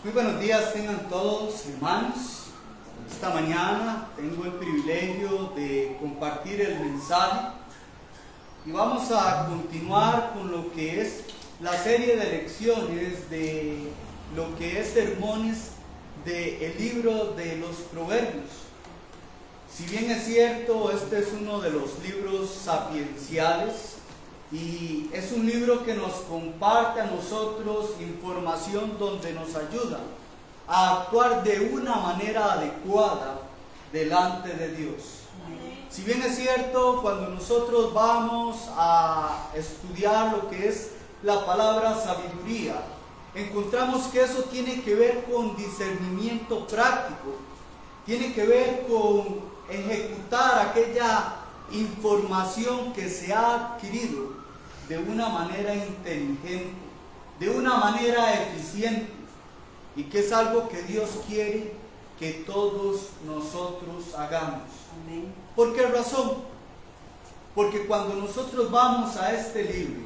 Muy buenos días tengan todos, hermanos. Esta mañana tengo el privilegio de compartir el mensaje y vamos a continuar con lo que es la serie de lecciones de lo que es sermones del libro de los Proverbios. Si bien es cierto, este es uno de los libros sapienciales y es un libro que nos comparte a nosotros información donde nos ayuda a actuar de una manera adecuada delante de Dios. Si bien es cierto, cuando nosotros vamos a estudiar lo que es la palabra sabiduría, encontramos que eso tiene que ver con discernimiento práctico, tiene que ver con ejecutar aquella información que se ha adquirido de una manera inteligente, de una manera eficiente, y que es algo que Dios quiere que todos nosotros hagamos. Amén. ¿Por qué razón? Porque cuando nosotros vamos a este libro,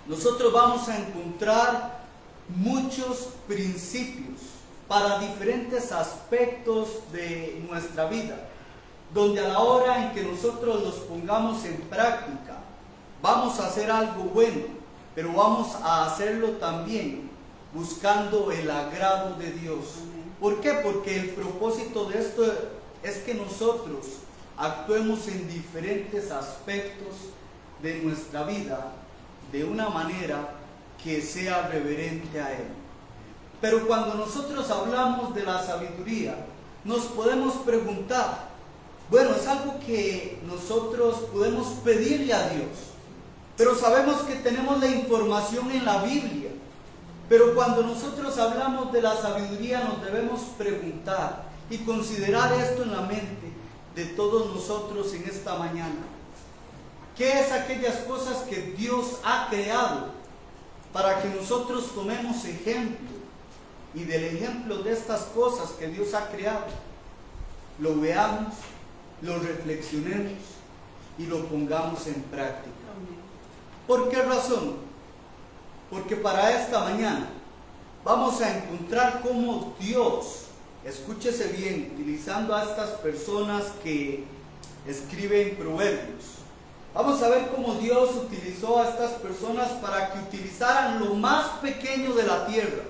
nosotros vamos a encontrar muchos principios para diferentes aspectos de nuestra vida, donde a la hora en que nosotros los pongamos en práctica, vamos a hacer algo bueno, pero vamos a hacerlo también buscando el agrado de Dios. ¿Por qué? Porque el propósito de esto es que nosotros actuemos en diferentes aspectos de nuestra vida de una manera que sea reverente a Él. Pero cuando nosotros hablamos de la sabiduría, nos podemos preguntar, bueno, es algo que nosotros podemos pedirle a Dios, pero sabemos que tenemos la información en la Biblia. Pero cuando nosotros hablamos de la sabiduría, nos debemos preguntar y considerar esto en la mente de todos nosotros en esta mañana. ¿Qué es aquellas cosas que Dios ha creado para que nosotros tomemos ejemplo? Y del ejemplo de estas cosas que Dios ha creado, lo veamos, lo reflexionemos y lo pongamos en práctica. ¿Por qué razón? Porque para esta mañana vamos a encontrar cómo Dios, escúchese bien, utilizando a estas personas que escriben proverbios, vamos a ver cómo Dios utilizó a estas personas para que utilizaran lo más pequeño de la tierra,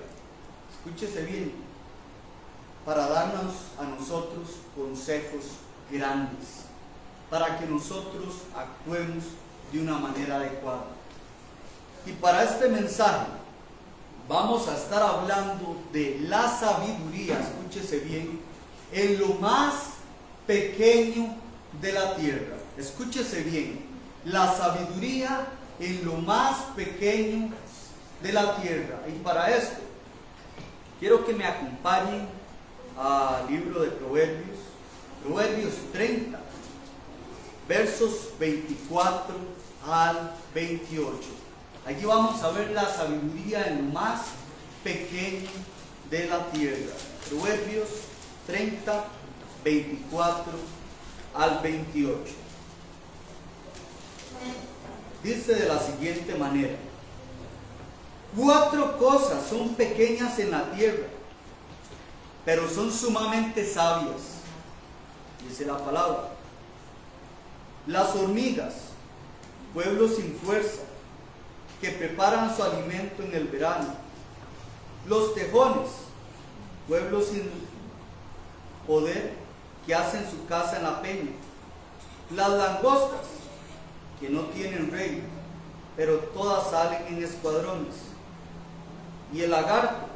escúchese bien, para darnos a nosotros consejos grandes, para que nosotros actuemos de una manera adecuada. Y para este mensaje vamos a estar hablando de la sabiduría, escúchese bien, en lo más pequeño de la tierra. Escúchese bien, la sabiduría en lo más pequeño de la tierra. Y para esto quiero que me acompañen al libro de Proverbios, Proverbios 30, versos 24 al 28. Allí vamos a ver la sabiduría en lo más pequeño de la tierra. Proverbios 30, 24 al 28. Dice de la siguiente manera: 4 cosas son pequeñas en la tierra, pero son sumamente sabias. Dice la palabra: las hormigas, pueblo sin fuerza, que preparan su alimento en el verano. Los tejones, pueblo sin poder, que hacen su casa en la peña. Las langostas, que no tienen rey, pero todas salen en escuadrones. Y el lagarto,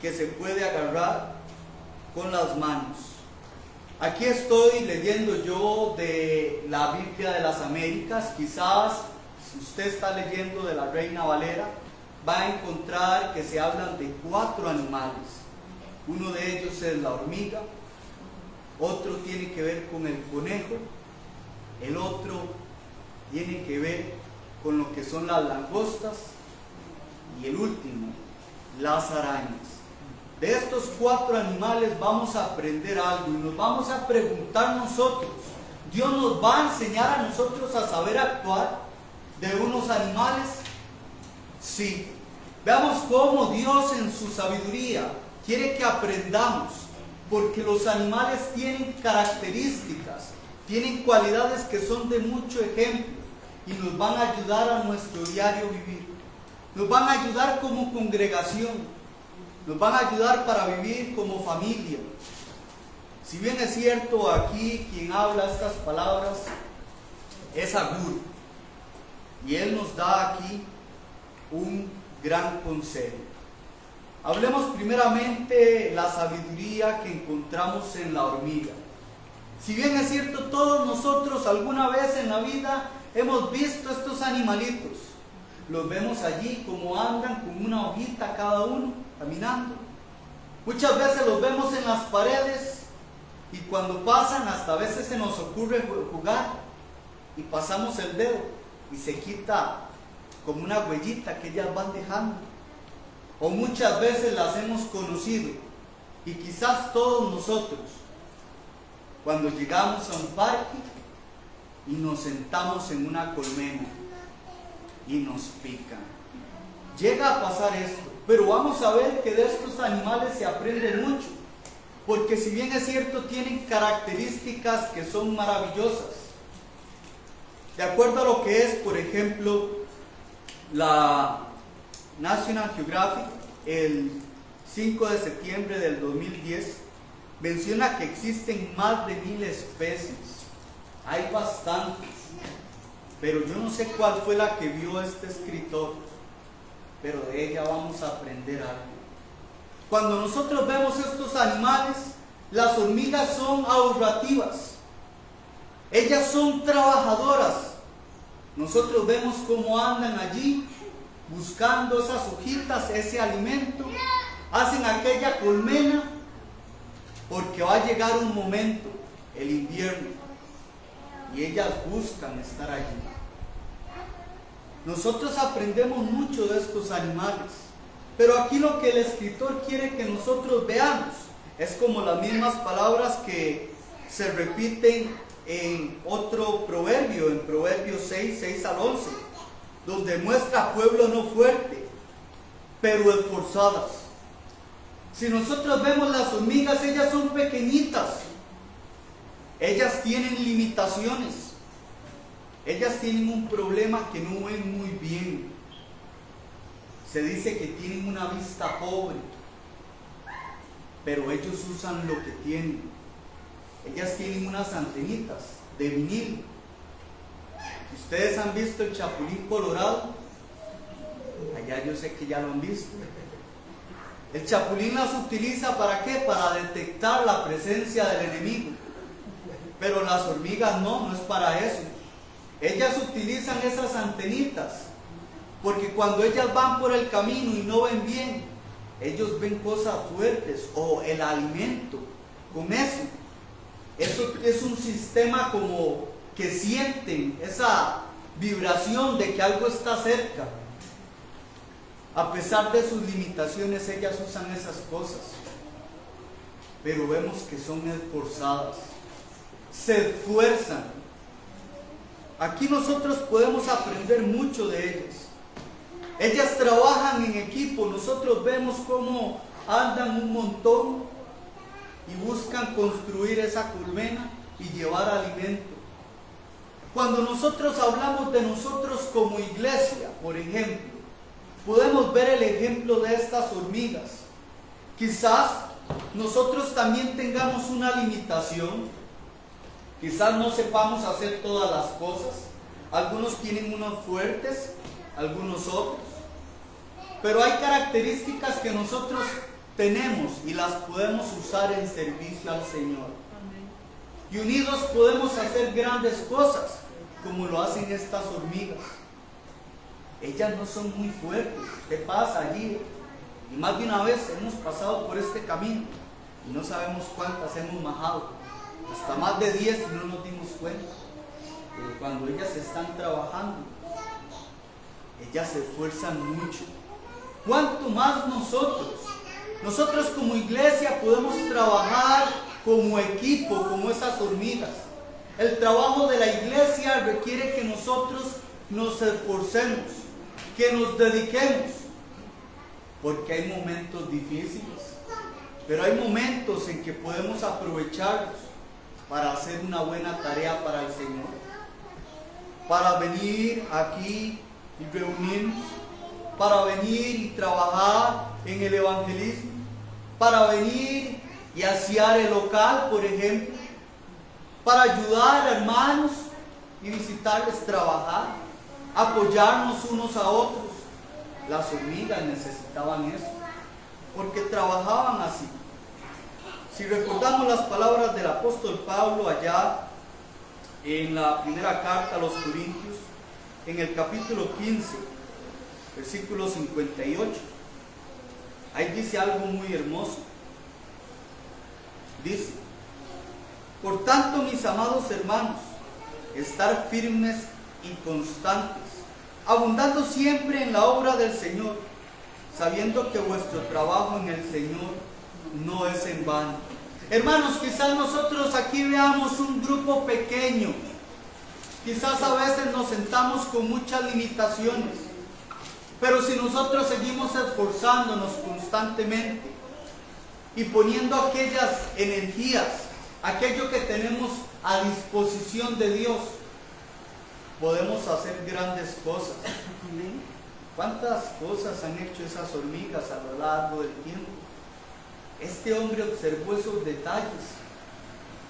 que se puede agarrar con las manos. Aquí estoy leyendo yo de la Biblia de las Américas. Quizás si usted está leyendo de la Reina Valera, va a encontrar que se hablan de 4 animales. Uno de ellos es la hormiga, otro tiene que ver con el conejo, el otro tiene que ver con lo que son las langostas y el último, las arañas. De estos 4 animales vamos a aprender algo y nos vamos a preguntar nosotros. Dios nos va a enseñar a nosotros a saber actuar de unos animales. Sí. Veamos cómo Dios en su sabiduría quiere que aprendamos, porque los animales tienen características, tienen cualidades que son de mucho ejemplo y nos van a ayudar a nuestro diario vivir. Nos van a ayudar como congregación, nos van a ayudar para vivir como familia. Si bien es cierto, aquí quien habla estas palabras es Agur, y él nos da aquí un gran consejo. Hablemos primeramente la sabiduría que encontramos en la hormiga. Si bien es cierto, todos nosotros alguna vez en la vida hemos visto estos animalitos. Los vemos allí como andan con una hojita cada uno, caminando. Muchas veces los vemos en las paredes y cuando pasan hasta a veces se nos ocurre jugar y pasamos el dedo y se quita como una huellita que ellas van dejando. O muchas veces las hemos conocido y quizás todos nosotros cuando llegamos a un parque y nos sentamos en una colmena y nos pican. Llega a pasar esto, pero vamos a ver que de estos animales se aprende mucho, porque si bien es cierto tienen características que son maravillosas. De acuerdo a lo que es, por ejemplo, la National Geographic, el 5 de septiembre del 2010, menciona que existen más de 1000 especies. Hay bastantes, pero yo no sé cuál fue la que vio este escritor, pero de ella vamos a aprender algo. Cuando nosotros vemos estos animales, las hormigas son ahorrativas, ellas son trabajadoras. Nosotros vemos cómo andan allí buscando esas hojitas, ese alimento, hacen aquella colmena, porque va a llegar un momento, el invierno, y ellas buscan estar allí. Nosotros aprendemos mucho de estos animales, pero aquí lo que el escritor quiere que nosotros veamos es como las mismas palabras que se repiten en otro proverbio, en Proverbios 6 al 11, donde muestra pueblo no fuerte, pero esforzadas. Si nosotros vemos las hormigas, ellas son pequeñitas, ellas tienen limitaciones, ellas tienen un problema que no ven muy bien. Se dice que tienen una vista pobre, pero ellos usan lo que tienen. Ellas tienen unas antenitas de vinil. ¿Ustedes han visto el chapulín colorado? Allá yo sé que ya lo han visto. El chapulín las utiliza ¿para qué? Para detectar la presencia del enemigo. Pero las hormigas no es para eso. Ellas utilizan esas antenitas porque cuando ellas van por el camino y no ven bien, ellos ven cosas fuertes o el alimento. Con eso es un sistema como que sienten esa vibración de que algo está cerca. A pesar de sus limitaciones, ellas usan esas cosas, pero vemos que son esforzadas, se esfuerzan. Aquí nosotros podemos aprender mucho de ellas. Ellas trabajan en equipo. Nosotros vemos cómo andan un montón y buscan construir esa colmena y llevar alimento. Cuando nosotros hablamos de nosotros como iglesia, por ejemplo, podemos ver el ejemplo de estas hormigas. Quizás nosotros también tengamos una limitación, quizás no sepamos hacer todas las cosas. Algunos tienen unos fuertes, algunos otros, pero hay características que nosotros tenemos y las podemos usar en servicio al Señor. Y unidos podemos hacer grandes cosas, como lo hacen estas hormigas. Ellas no son muy fuertes. ¿Qué pasa allí? Y más de una vez hemos pasado por este camino y no sabemos cuántas hemos majado. Hasta más de 10 y no nos dimos cuenta. Pero cuando ellas están trabajando, ellas se esfuerzan mucho. ¿Cuánto más nosotros? Nosotros como iglesia podemos trabajar como equipo, como esas hormigas. El trabajo de la iglesia requiere que nosotros nos esforcemos, que nos dediquemos, porque hay momentos difíciles. pero hay momentos en que podemos aprovecharlos para hacer una buena tarea para el Señor, para venir aquí y reunirnos, para venir y trabajar en el evangelismo, para venir y asear el local, por ejemplo, para ayudar a hermanos y visitarles, trabajar, apoyarnos unos a otros. Las hormigas necesitaban eso, porque trabajaban así. Si recordamos las palabras del apóstol Pablo allá en la primera carta a los Corintios, en el capítulo 15, versículo 58, ahí dice algo muy hermoso. Dice: por tanto, mis amados hermanos, estar firmes y constantes, abundando siempre en la obra del Señor, sabiendo que vuestro trabajo en el Señor no es en vano. Hermanos, quizás nosotros aquí veamos un grupo pequeño, quizás a veces nos sentamos con muchas limitaciones, pero si nosotros seguimos esforzándonos constantemente y poniendo aquellas energías, aquello que tenemos a disposición de Dios, podemos hacer grandes cosas. ¿Cuántas cosas han hecho esas hormigas a lo largo del tiempo? Este hombre observó esos detalles.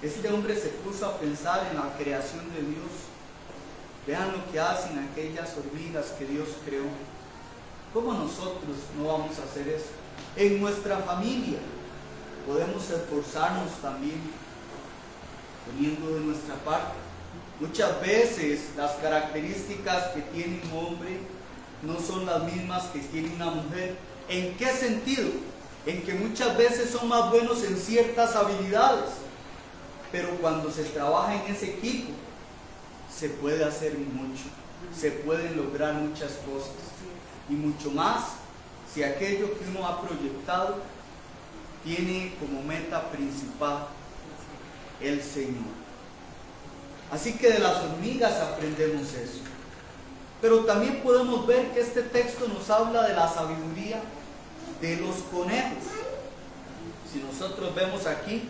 Este hombre se puso a pensar en la creación de Dios. Vean lo que hacen aquellas hormigas que Dios creó. ¿Cómo nosotros no vamos a hacer eso? En nuestra familia podemos esforzarnos también, poniendo de nuestra parte. Muchas veces las características que tiene un hombre no son las mismas que tiene una mujer. ¿En qué sentido? En que muchas veces son más buenos en ciertas habilidades, pero cuando se trabaja en ese equipo se puede hacer mucho, se pueden lograr muchas cosas, y mucho más si aquello que uno ha proyectado tiene como meta principal el Señor. Así que de las hormigas aprendemos eso. Pero también podemos ver que este texto nos habla de la sabiduría de los conejos. Si nosotros vemos aquí,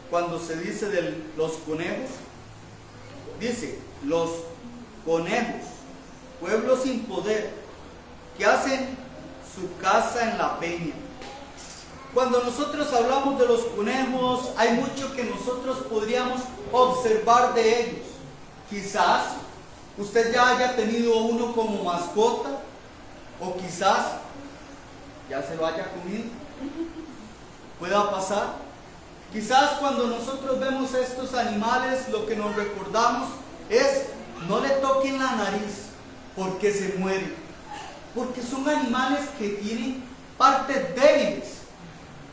cuando se dice de los conejos, dice: los conejos, pueblo sin poder, que hacen su casa en la peña. Cuando nosotros hablamos de los conejos, hay mucho que nosotros podríamos observar de ellos. Quizás usted ya haya tenido uno como mascota, o quizás ya se lo haya comido. Pueda pasar. Quizás cuando nosotros vemos estos animales, lo que nos recordamos es: no le toquen la nariz porque se mueren, porque son animales que tienen partes débiles.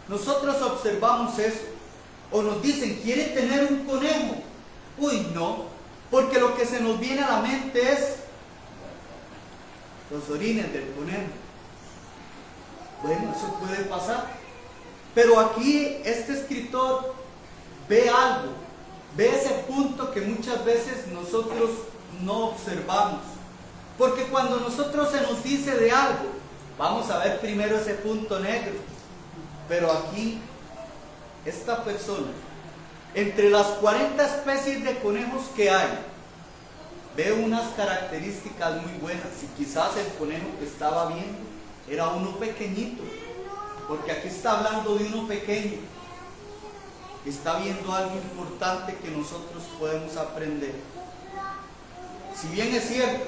Nosotros observamos eso, o nos dicen: ¿quiere tener un conejo? Uy, no, porque lo que se nos viene a la mente es los orines del conejo. Bueno, eso puede pasar, pero aquí este escritor ve algo, ve ese punto que muchas veces nosotros no observamos, porque cuando nosotros se nos dice de algo, vamos a ver primero ese punto negro. Pero aquí, esta persona, entre las 40 especies de conejos que hay, ve unas características muy buenas. Y quizás el conejo que estaba viendo era uno pequeñito, porque aquí está hablando de uno pequeño. Está viendo algo importante que nosotros podemos aprender. Si bien es cierto,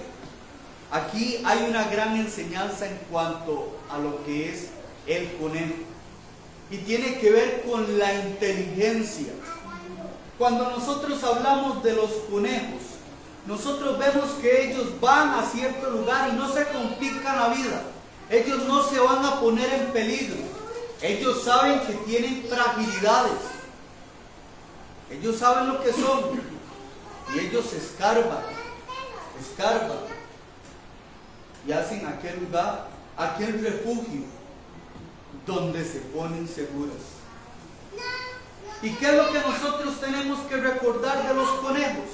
aquí hay una gran enseñanza en cuanto a lo que es el conejo, y tiene que ver con la inteligencia. Cuando nosotros hablamos de los conejos, nosotros vemos que ellos van a cierto lugar y no se complican la vida. Ellos no se van a poner en peligro. Ellos saben que tienen fragilidades. Ellos saben lo que son. Y ellos escarban y hacen aquel lugar, aquel refugio donde se ponen seguros. ¿Y qué es lo que nosotros tenemos que recordar de los conejos?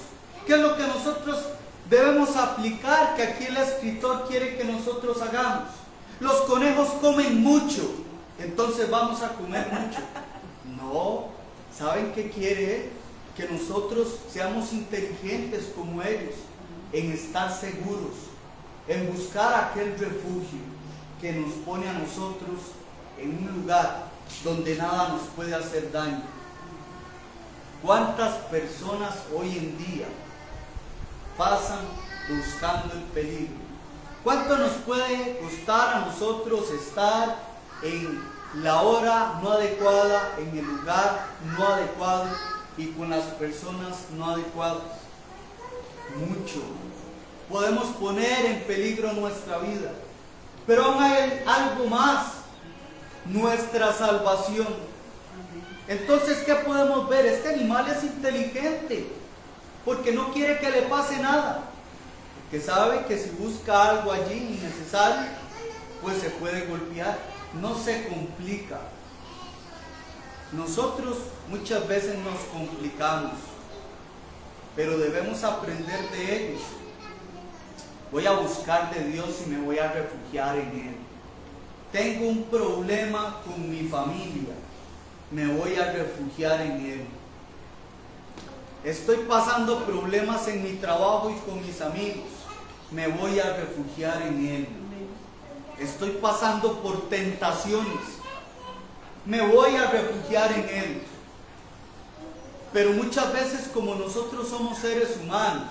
¿Qué es lo que nosotros debemos aplicar que aquí el escritor quiere que nosotros hagamos? Los conejos comen mucho, entonces vamos a comer mucho. No, ¿saben qué quiere Él? Que nosotros seamos inteligentes como ellos, en estar seguros, en buscar aquel refugio que nos pone a nosotros en un lugar donde nada nos puede hacer daño. ¿Cuántas personas hoy en día pasan buscando el peligro? ¿Cuánto nos puede costar a nosotros estar en la hora no adecuada, en el lugar no adecuado y con las personas no adecuadas? Mucho. Podemos poner en peligro nuestra vida, pero aún hay algo más: nuestra salvación. Entonces, ¿qué podemos ver? Este animal es inteligente porque no quiere que le pase nada, porque sabe que si busca algo allí innecesario, pues se puede golpear. No se complica. Nosotros muchas veces nos complicamos, pero debemos aprender de ellos. Voy a buscar de Dios y me voy a refugiar en Él. Tengo un problema con mi familia, me voy a refugiar en Él. Estoy pasando problemas en mi trabajo y con mis amigos, me voy a refugiar en Él. Estoy pasando por tentaciones, me voy a refugiar en Él. Pero muchas veces, como nosotros somos seres humanos,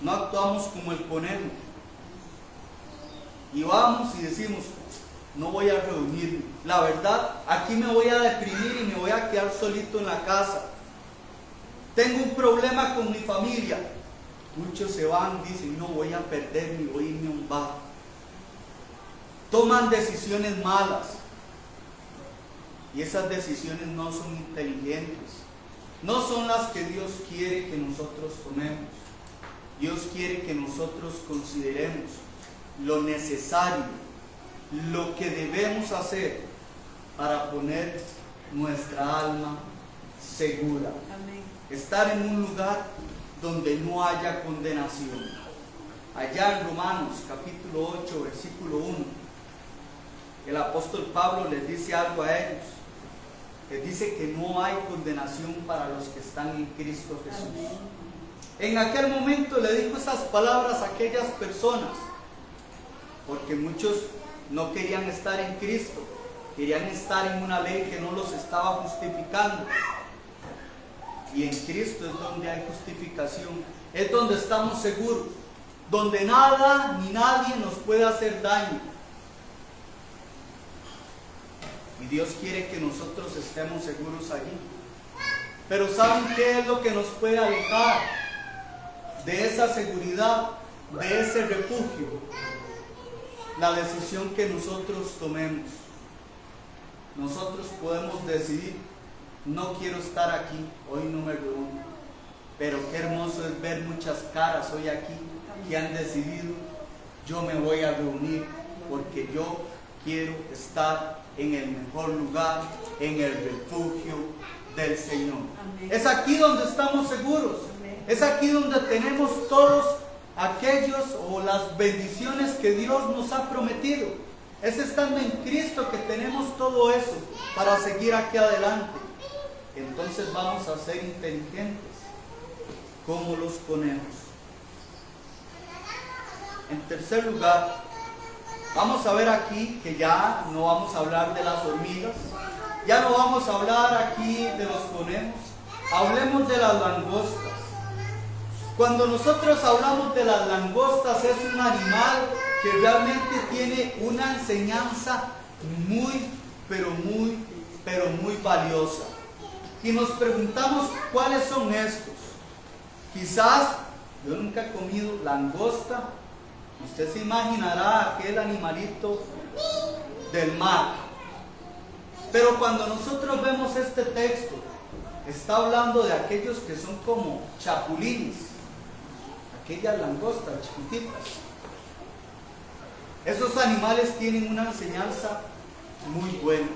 no actuamos como el conejo. Y vamos y decimos: no voy a reunirme. La verdad, aquí me voy a deprimir y me voy a quedar solito en la casa. Tengo un problema con mi familia. Muchos se van, dicen: no, voy a perderme, voy a irme a un bar. Toman decisiones malas. Y esas decisiones no son inteligentes. No son las que Dios quiere que nosotros tomemos. Dios quiere que nosotros consideremos lo necesario, lo que debemos hacer para poner nuestra alma segura. Amén. Estar en un lugar donde no haya condenación. Allá en Romanos capítulo 8, versículo 1, el apóstol Pablo les dice algo a ellos. Les dice que no hay condenación para los que están en Cristo Jesús. Amén. En aquel momento le dijo esas palabras a aquellas personas, porque muchos no querían estar en Cristo, querían estar en una ley que no los estaba justificando. Y en Cristo es donde hay justificación, es donde estamos seguros, donde nada ni nadie nos puede hacer daño. Y Dios quiere que nosotros estemos seguros allí. Pero ¿saben qué es lo que nos puede alejar de esa seguridad, de ese refugio? La decisión que nosotros tomemos. Nosotros podemos decidir: no quiero estar aquí, hoy no me reúno. Pero qué hermoso es ver muchas caras hoy aquí que han decidido: yo me voy a reunir porque yo quiero estar en el mejor lugar, en el refugio del Señor. Amén. Es aquí donde estamos seguros. Amén. Es aquí donde tenemos todos aquellos o las bendiciones que Dios nos ha prometido. Es estando en Cristo que tenemos todo eso para seguir aquí adelante. Entonces vamos a ser inteligentes como los conejos. En tercer lugar, vamos a ver aquí que ya no vamos a hablar de las hormigas, ya no vamos a hablar aquí de los conejos, hablemos de las langostas. Cuando nosotros hablamos de las langostas, es un animal que realmente tiene una enseñanza muy valiosa. Y nos preguntamos: ¿cuáles son estos? Quizás yo nunca he comido langosta. Usted se imaginará aquel animalito del mar. Pero cuando nosotros vemos este texto, está hablando de aquellos que son como chapulines, aquellas langostas chiquititas. Esos animales tienen una enseñanza muy buena.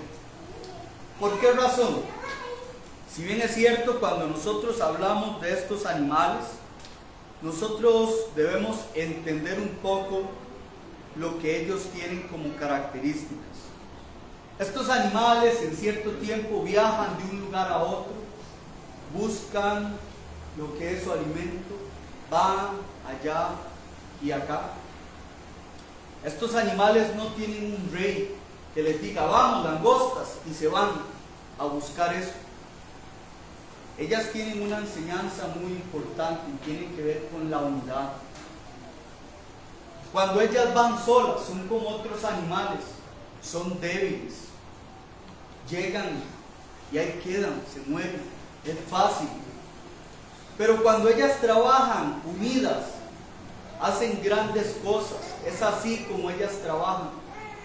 ¿Por qué razón? Si bien es cierto, cuando nosotros hablamos de estos animales, nosotros debemos entender un poco lo que ellos tienen como características. Estos animales en cierto tiempo viajan de un lugar a otro, buscan lo que es su alimento, van allá y acá. Estos animales no tienen un rey que les diga, vamos, langostas, y se van a buscar eso. Ellas tienen una enseñanza muy importante y tienen que ver con la unidad. Cuando ellas van solas, son como otros animales, son débiles, llegan y ahí quedan, se mueren, es fácil. Pero cuando ellas trabajan unidas, hacen grandes cosas. Es así como ellas trabajan,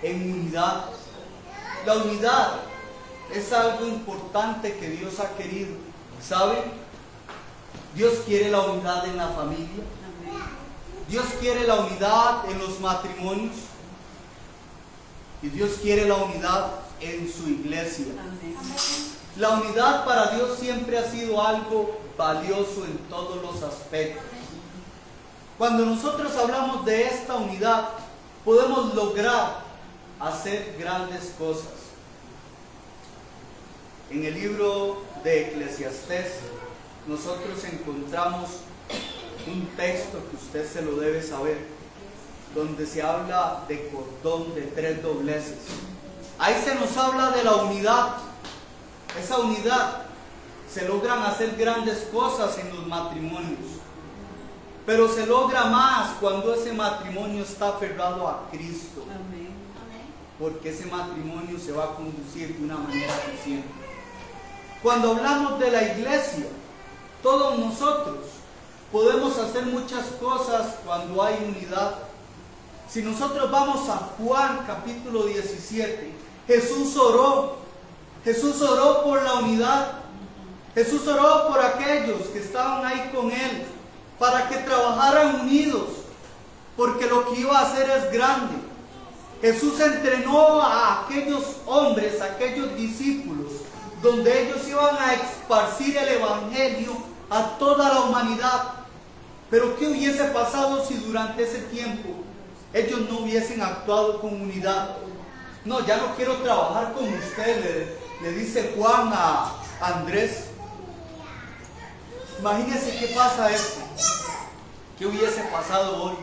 en unidad. La unidad es algo importante que Dios ha querido. ¿Saben? Dios quiere la unidad en la familia. Dios quiere la unidad en los matrimonios. Y Dios quiere la unidad en su iglesia. La unidad para Dios siempre ha sido algo valioso en todos los aspectos. Cuando nosotros hablamos de esta unidad, podemos lograr hacer grandes cosas. En el libro de Eclesiastés, nosotros encontramos un texto que usted se lo debe saber, donde se habla de cordón de 3 dobleces. Ahí se nos habla de la unidad. Esa unidad se logran hacer grandes cosas en los matrimonios, pero se logra más cuando ese matrimonio está aferrado a Cristo. Amén. Porque ese matrimonio se va a conducir de una manera eficiente. Cuando hablamos de la iglesia, todos nosotros podemos hacer muchas cosas cuando hay unidad. Si nosotros vamos a Juan capítulo 17, Jesús oró por la unidad. Jesús oró por aquellos que estaban ahí con Él, para que trabajaran unidos, porque lo que iba a hacer es grande. Jesús entrenó a aquellos hombres, a aquellos discípulos, donde ellos iban a esparcir el evangelio a toda la humanidad. Pero ¿qué hubiese pasado si durante ese tiempo ellos no hubiesen actuado con unidad? No, ya no quiero trabajar con usted, le dice Juan a Andrés. Imagínense qué pasa esto. ¿Qué hubiese pasado hoy?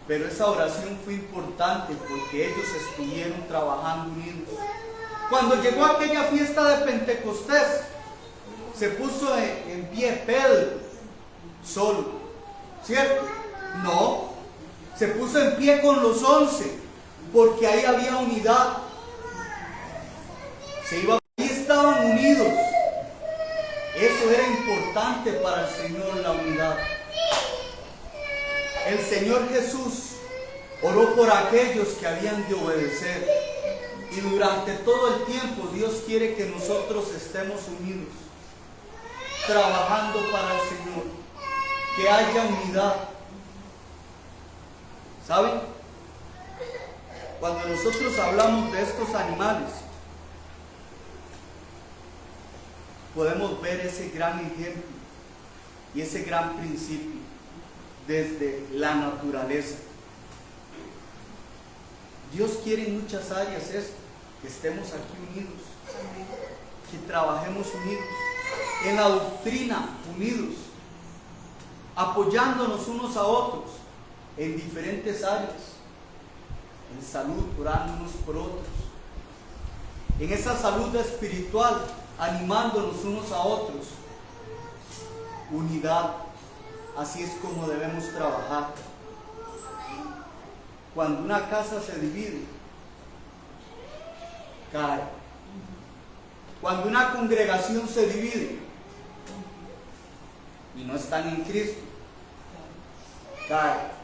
Pero esa oración fue importante porque ellos estuvieron trabajando unidos. Cuando llegó aquella fiesta de Pentecostés, se puso en pie Pedro solo, ¿cierto? No, se puso en pie con los 11, porque ahí había unidad. Ahí estaban unidos. Eso era importante para el Señor, la unidad. El Señor Jesús oró por aquellos que habían de obedecer. Y durante todo el tiempo Dios quiere que nosotros estemos unidos, trabajando para el Señor, que haya unidad. ¿Saben? Cuando nosotros hablamos de estos animales, podemos ver ese gran ejemplo y ese gran principio desde la naturaleza. Dios quiere en muchas áreas esto, que estemos aquí unidos, que trabajemos unidos, en la doctrina unidos, apoyándonos unos a otros en diferentes áreas, en salud, orando unos por otros, en esa salud espiritual, animándonos unos a otros, unidad. Así es como debemos trabajar. Cuando una casa se divide, cae. Cuando una congregación se divide y no están en Cristo, cae.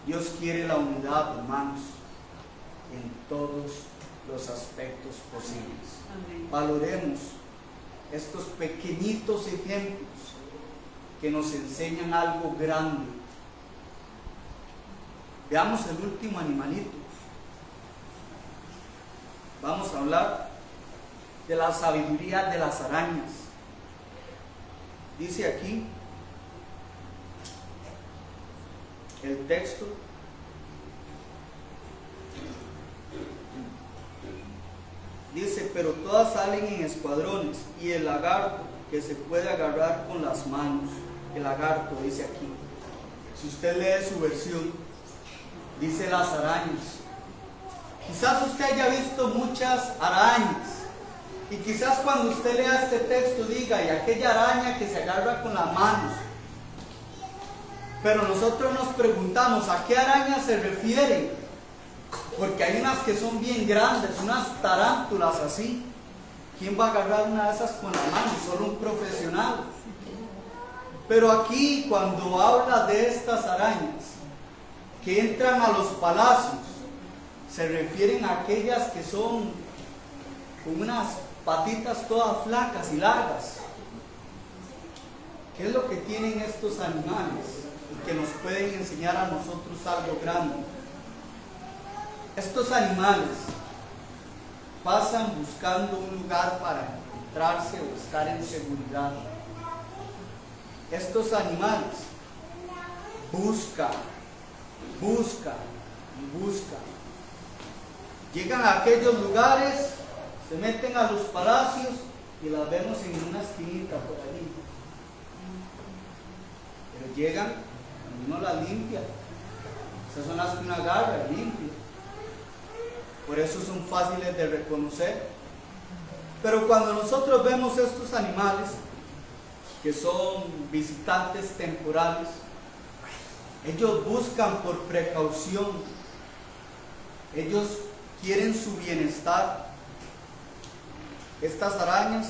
Dios quiere la unidad, hermanos, en todos los aspectos posibles. Amén. Valoremos estos pequeñitos ejemplos que nos enseñan algo grande. Veamos el último animalito. Vamos a hablar de la sabiduría de las arañas. Dice aquí el texto en dice, pero todas salen en escuadrones, y el lagarto que se puede agarrar con las manos, el lagarto dice aquí. Si usted lee su versión, dice las arañas. Quizás usted haya visto muchas arañas, y quizás cuando usted lea este texto diga, y aquella araña que se agarra con las manos. Pero nosotros nos preguntamos, ¿a qué araña se refiere? Porque hay unas que son bien grandes, unas tarántulas así. ¿Quién va a agarrar una de esas con la mano? Solo un profesional. Pero aquí, cuando habla de estas arañas que entran a los palacios, se refieren a aquellas que son con unas patitas todas flacas y largas. ¿Qué es lo que tienen estos animales y que nos pueden enseñar a nosotros algo grande? Estos animales pasan buscando un lugar para encontrarse o estar en seguridad. Estos animales buscan y buscan. Llegan a aquellos lugares, se meten a los palacios y las vemos en una esquinita por allí. Pero llegan, cuando uno las limpia, esas son las que uno agarra y limpia. Por eso son fáciles de reconocer. Pero cuando nosotros vemos estos animales, que son visitantes temporales, ellos buscan por precaución, ellos quieren su bienestar. Estas arañas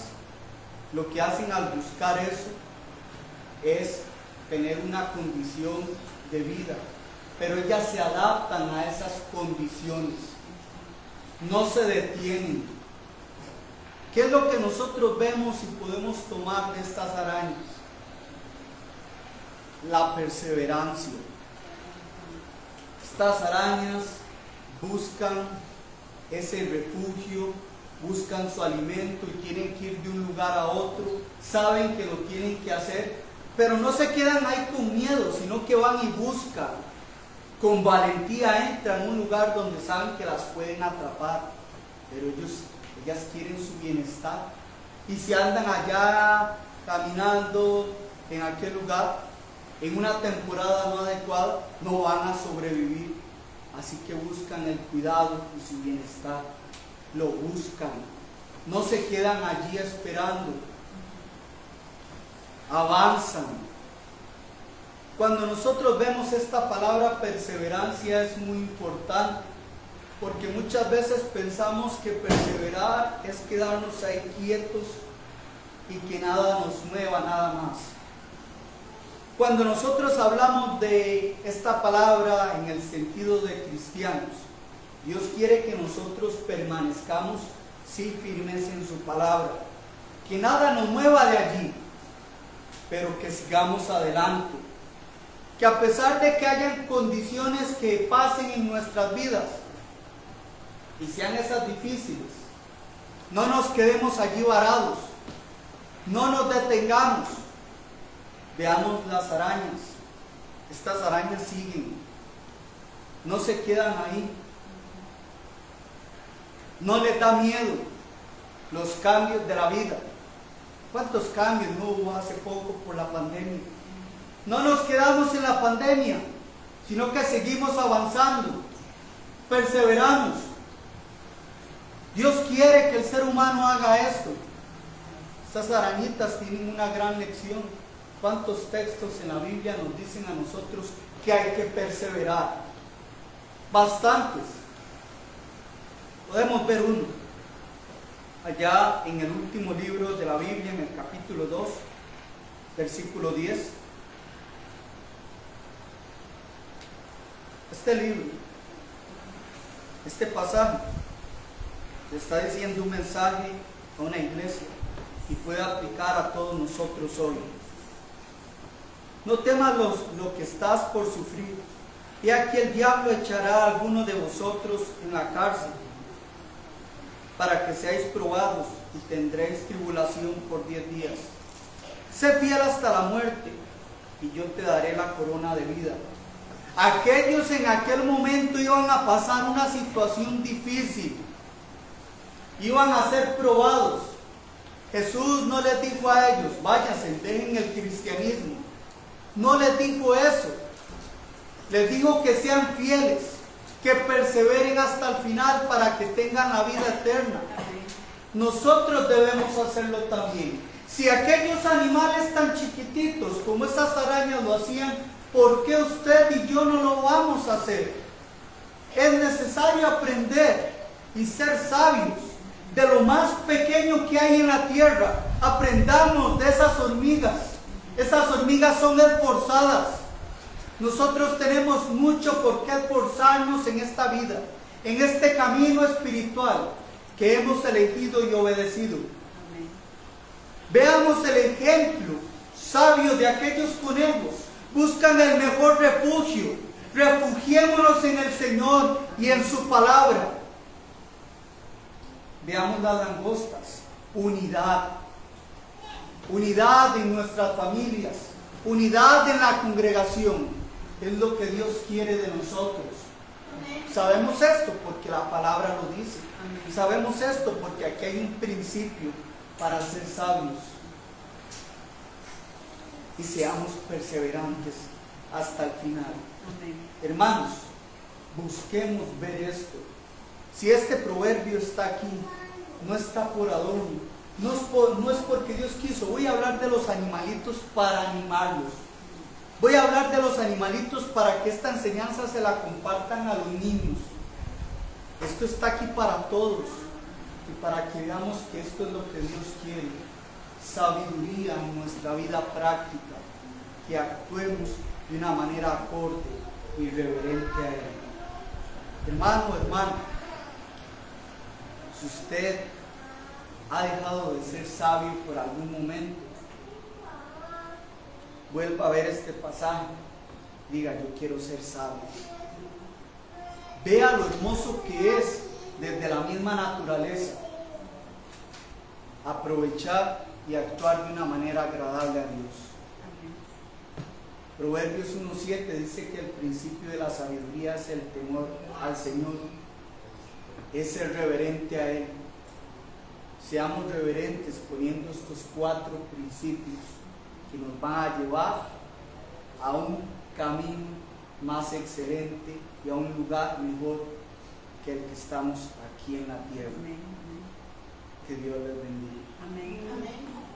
lo que hacen al buscar eso es tener una condición de vida, pero ellas se adaptan a esas condiciones, no se detienen. ¿Qué es lo que nosotros vemos y podemos tomar de estas arañas? La perseverancia. Estas arañas buscan ese refugio, buscan su alimento y tienen que ir de un lugar a otro, saben que lo tienen que hacer, pero no se quedan ahí con miedo, sino que van y buscan, con valentía entran a un lugar donde saben que las pueden atrapar, pero ellas quieren su bienestar, y si andan allá caminando en aquel lugar, en una temporada no adecuada, no van a sobrevivir, así que buscan el cuidado y su bienestar, lo buscan, no se quedan allí esperando, avanzan. Cuando nosotros vemos esta palabra perseverancia es muy importante, porque muchas veces pensamos que perseverar es quedarnos ahí quietos y que nada nos mueva, nada más. Cuando nosotros hablamos de esta palabra en el sentido de cristianos, Dios quiere que nosotros permanezcamos sí firmes en su palabra, que nada nos mueva de allí, pero que sigamos adelante, que a pesar de que hayan condiciones que pasen en nuestras vidas y sean esas difíciles, no nos quedemos allí varados, no nos detengamos. Veamos las arañas. Estas arañas siguen, no se quedan ahí, no les da miedo los cambios de la vida. ¿Cuántos cambios no hubo hace poco por la pandemia? No nos quedamos en la pandemia, sino que seguimos avanzando, perseveramos. Dios quiere que el ser humano haga esto. Estas arañitas tienen una gran lección. ¿Cuántos textos en la Biblia nos dicen a nosotros que hay que perseverar? Bastantes. Podemos ver uno. Allá en el último libro de la Biblia, en el capítulo 2, versículo 10. Este libro, este pasaje, le está diciendo un mensaje a una iglesia y puede aplicar a todos nosotros hoy. No temas lo que estás por sufrir. Y aquí el diablo echará a alguno de vosotros en la cárcel, para que seáis probados y tendréis tribulación por 10 días. Sé fiel hasta la muerte, y yo te daré la corona de vida. Aquellos en aquel momento iban a pasar una situación difícil. iban a ser probados. Jesús no les dijo a ellos, váyanse, dejen el cristianismo. No les dijo eso. Les dijo que sean fieles, que perseveren hasta el final para que tengan la vida eterna. Nosotros debemos hacerlo también. Si aquellos animales tan chiquititos como esas arañas lo hacían, ¿por qué usted y yo no lo vamos a hacer? Es necesario aprender y ser sabios de lo más pequeño que hay en la tierra. Aprendamos de esas hormigas. Esas hormigas son esforzadas. Nosotros tenemos mucho por qué esforzarnos en esta vida, en este camino espiritual que hemos elegido y obedecido. Amén. Veamos el ejemplo sabio de aquellos conejos. Buscan el mejor refugio. Refugiémonos en el Señor y en su palabra. Veamos las langostas. Unidad. Unidad en nuestras familias. Unidad en la congregación. Es lo que Dios quiere de nosotros. Sabemos esto porque la palabra lo dice. Y sabemos esto porque aquí hay un principio para ser sabios. Y seamos perseverantes hasta el final. Hermanos, busquemos ver esto. Si este proverbio está aquí, no está por adorno, no es porque Dios quiso. Voy a hablar de los animalitos para animarlos. Voy a hablar de los animalitos para que esta enseñanza se la compartan a los niños. Esto está aquí para todos y para que veamos que esto es lo que Dios quiere. Sabiduría en nuestra vida práctica, que actuemos de una manera acorde y reverente a Él. Hermano, hermana, si usted ha dejado de ser sabio por algún momento, vuelva a ver este pasaje, diga, yo quiero ser sabio. Vea lo hermoso que es desde la misma naturaleza aprovechar y actuar de una manera agradable a Dios. Proverbios 1:7 dice que el principio de la sabiduría es el temor al Señor, es ser reverente a Él. Seamos reverentes poniendo estos 4 principios que nos van a llevar a un camino más excelente y a un lugar mejor que el que estamos aquí en la tierra. Amén. Que Dios les bendiga. Amén. Amén.